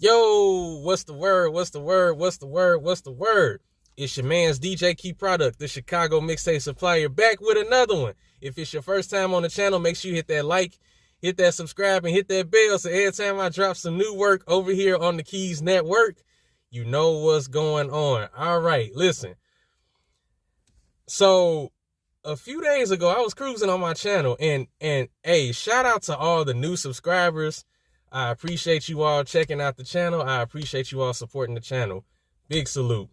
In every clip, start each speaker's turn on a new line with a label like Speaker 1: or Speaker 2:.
Speaker 1: Yo, what's the word? What's the word? What's the word? What's the word? It's your man's DJ Key Product, the Chicago mixtape supplier, back with another one. If it's your first time on the channel, make sure you hit that like, hit that subscribe, and hit that bell so every time I drop some new work over here on the Keys Network, you know what's going on. All right, listen. So a few days ago, I was cruising on my channel, and hey, shout out to all the new subscribers. I appreciate you all checking out the channel. I appreciate you all supporting the channel. Big salute.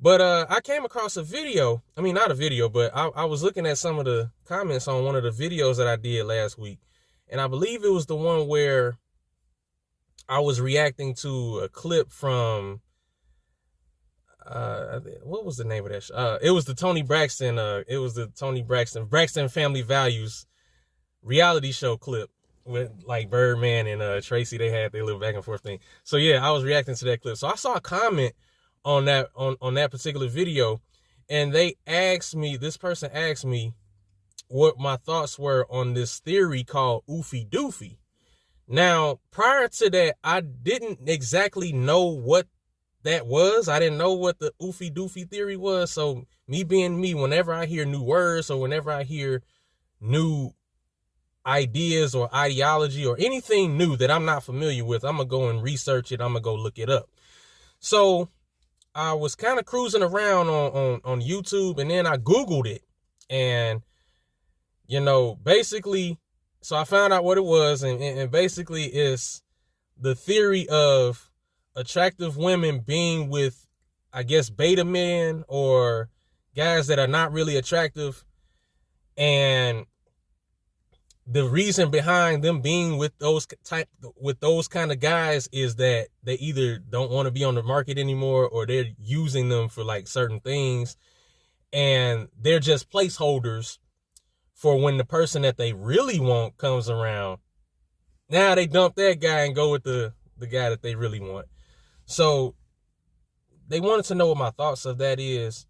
Speaker 1: But I came across a video. I mean, not a video, but I was looking at some of the comments on one of the videos that I did last week. And I believe it was the one where I was reacting to a clip from, what was the name of that show? It was the Tony Braxton Family Values reality show clip. With like Birdman and Tracy, they had their little back and forth thing. So yeah, I was reacting to that clip. So I saw a comment on that particular video, and this person asked me what my thoughts were on this theory called oofy doofy. Now, prior to that, I didn't exactly know what that was. I didn't know what the oofy doofy theory was. So me being me, whenever I hear new words or whenever I hear new ideas or ideology or anything new that I'm not familiar with, I'm gonna go and research it. I'm gonna go look it up. So I was kind of cruising around on YouTube, and then I Googled it, and basically, so I found out what it was, and basically it's the theory of attractive women being with, I guess, beta men or guys that are not really attractive, and the reason behind them being with those kind of guys is that they either don't want to be on the market anymore, or they're using them for like certain things, and they're just placeholders for when the person that they really want comes around. Now they dump that guy and go with the guy that they really want. So they wanted to know what my thoughts of that is.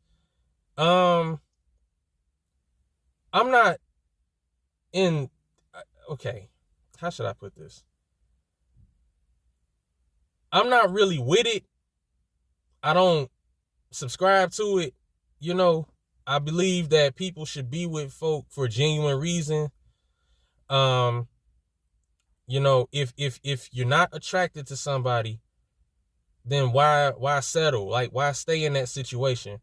Speaker 1: I'm not in. Okay, how should I put this? I'm not really with it. I don't subscribe to it. I believe that people should be with folk for a genuine reason. If you're not attracted to somebody, then why settle? Like, why stay in that situation?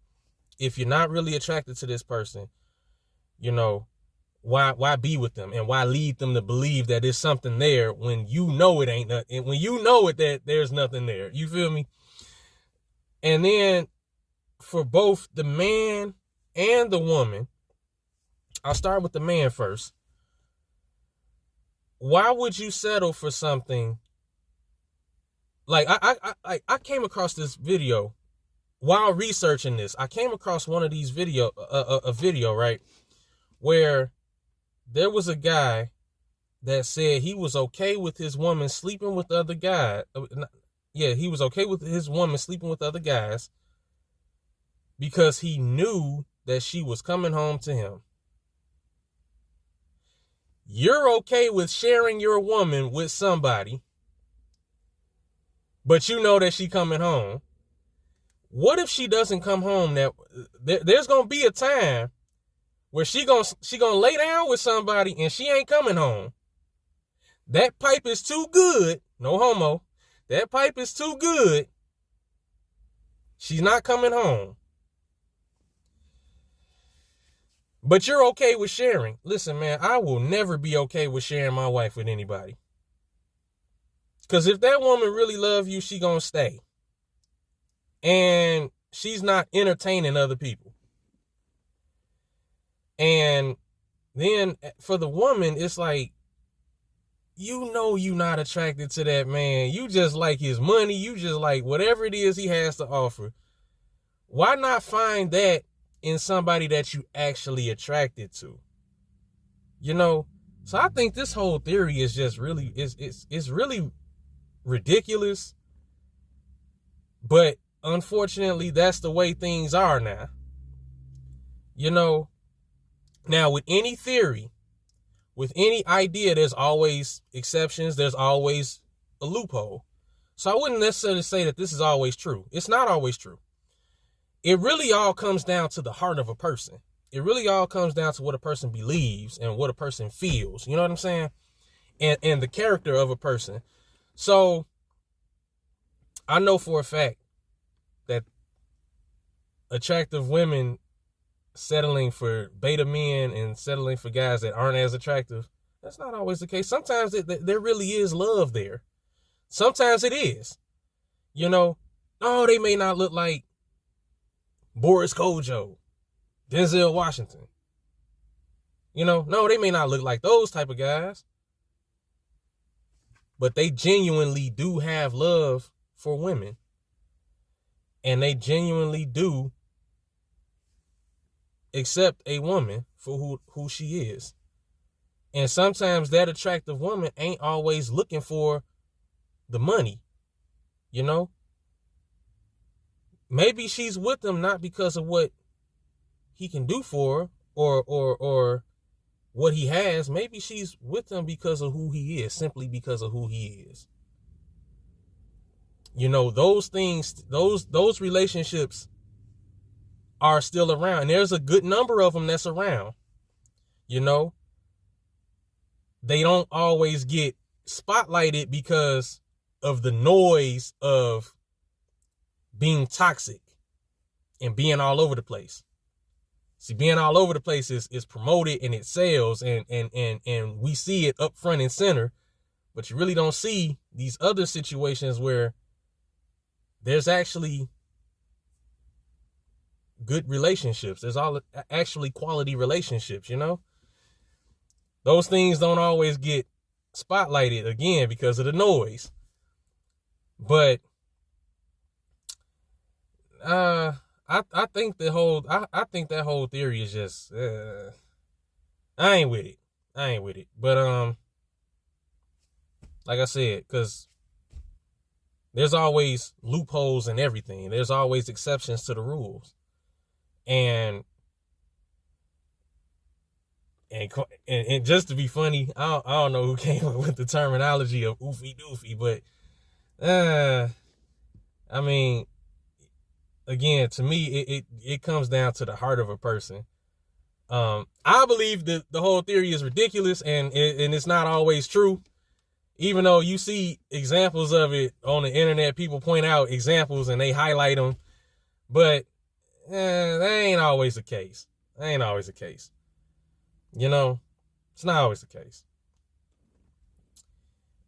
Speaker 1: If you're not really attracted to this person, why be with them, and why lead them to believe that there's something there when you know it ain't nothing, when you know it that there's nothing there. You feel me? And then for both the man and the woman, I'll start with the man first. Why would you settle for something like I came across this video while researching this. I came across one of these a video, right, where there was a guy that said he was okay with his woman sleeping with other guys. Yeah, he was okay with his woman sleeping with other guys because he knew that she was coming home to him. You're okay with sharing your woman with somebody, but you know that she coming home. What if she doesn't come home? There's gonna be a time where she gonna lay down with somebody and she ain't coming home. That pipe is too good. No homo. That pipe is too good. She's not coming home. But you're okay with sharing. Listen, man, I will never be okay with sharing my wife with anybody. Because if that woman really loves you, she gonna stay. And she's not entertaining other people. And then for the woman, it's like, you're not attracted to that man. You just like his money. You just like whatever it is he has to offer. Why not find that in somebody that you actually attracted to? So I think this whole theory is just really, it's really ridiculous. But unfortunately, that's the way things are now. Now, with any theory, with any idea, there's always exceptions. There's always a loophole. So I wouldn't necessarily say that this is always true. It's not always true. It really all comes down to the heart of a person. It really all comes down to what a person believes and what a person feels. You know what I'm saying? And the character of a person. So I know for a fact that attractive women settling for beta men and settling for guys that aren't as attractive, that's not always the case. Sometimes there really is love there. Sometimes it is. You know, oh, they may not look like Boris Kojo, Denzel Washington. You know, no, they may not look like those type of guys. But they genuinely do have love for women. And they genuinely do accept a woman for who she is. And sometimes that attractive woman ain't always looking for the money, you know? Maybe she's with him not because of what he can do for her or what he has. Maybe she's with him because of who he is, simply because of who he is. You know, those things, those relationships are still around. And there's a good number of them that's around. You know, they don't always get spotlighted because of the noise of being toxic and being all over the place. See, being all over the place is promoted and it sells and we see it up front and center, but you really don't see these other situations where there's actually good relationships. There's all actually quality relationships, you know? Those things don't always get spotlighted, again, because of the noise. But I think that whole theory is just I ain't with it. But like I said, because there's always loopholes in everything. There's always exceptions to the rules. And just to be funny, I don't know who came up with the terminology of oofy doofy, but I mean, again, to me, it comes down to the heart of a person. I believe that the whole theory is ridiculous and it's not always true. Even though you see examples of it on the internet, people point out examples and they highlight them. But that ain't always the case. You know, it's not always the case.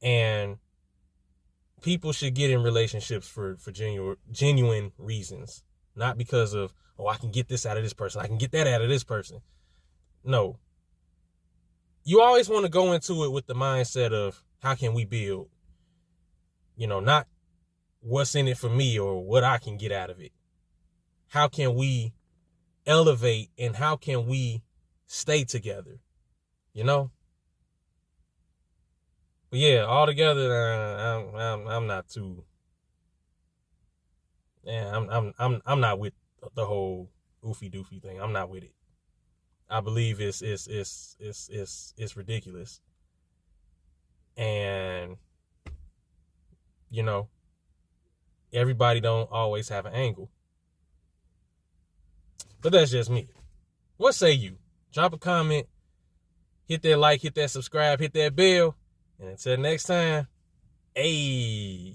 Speaker 1: And people should get in relationships for genuine reasons. Not because of, oh, I can get this out of this person, I can get that out of this person. No. You always want to go into it with the mindset of, how can we build? You know, not what's in it for me or what I can get out of it. How can we elevate and how can we stay together? You know? But yeah, altogether, I'm not too. Yeah, I'm not with the whole oofy doofy thing. I'm not with it. I believe it's ridiculous. And you know, everybody don't always have an angle. But that's just me. What say you? Drop a comment, hit that like, hit that subscribe, hit that bell. And until next time, ayy.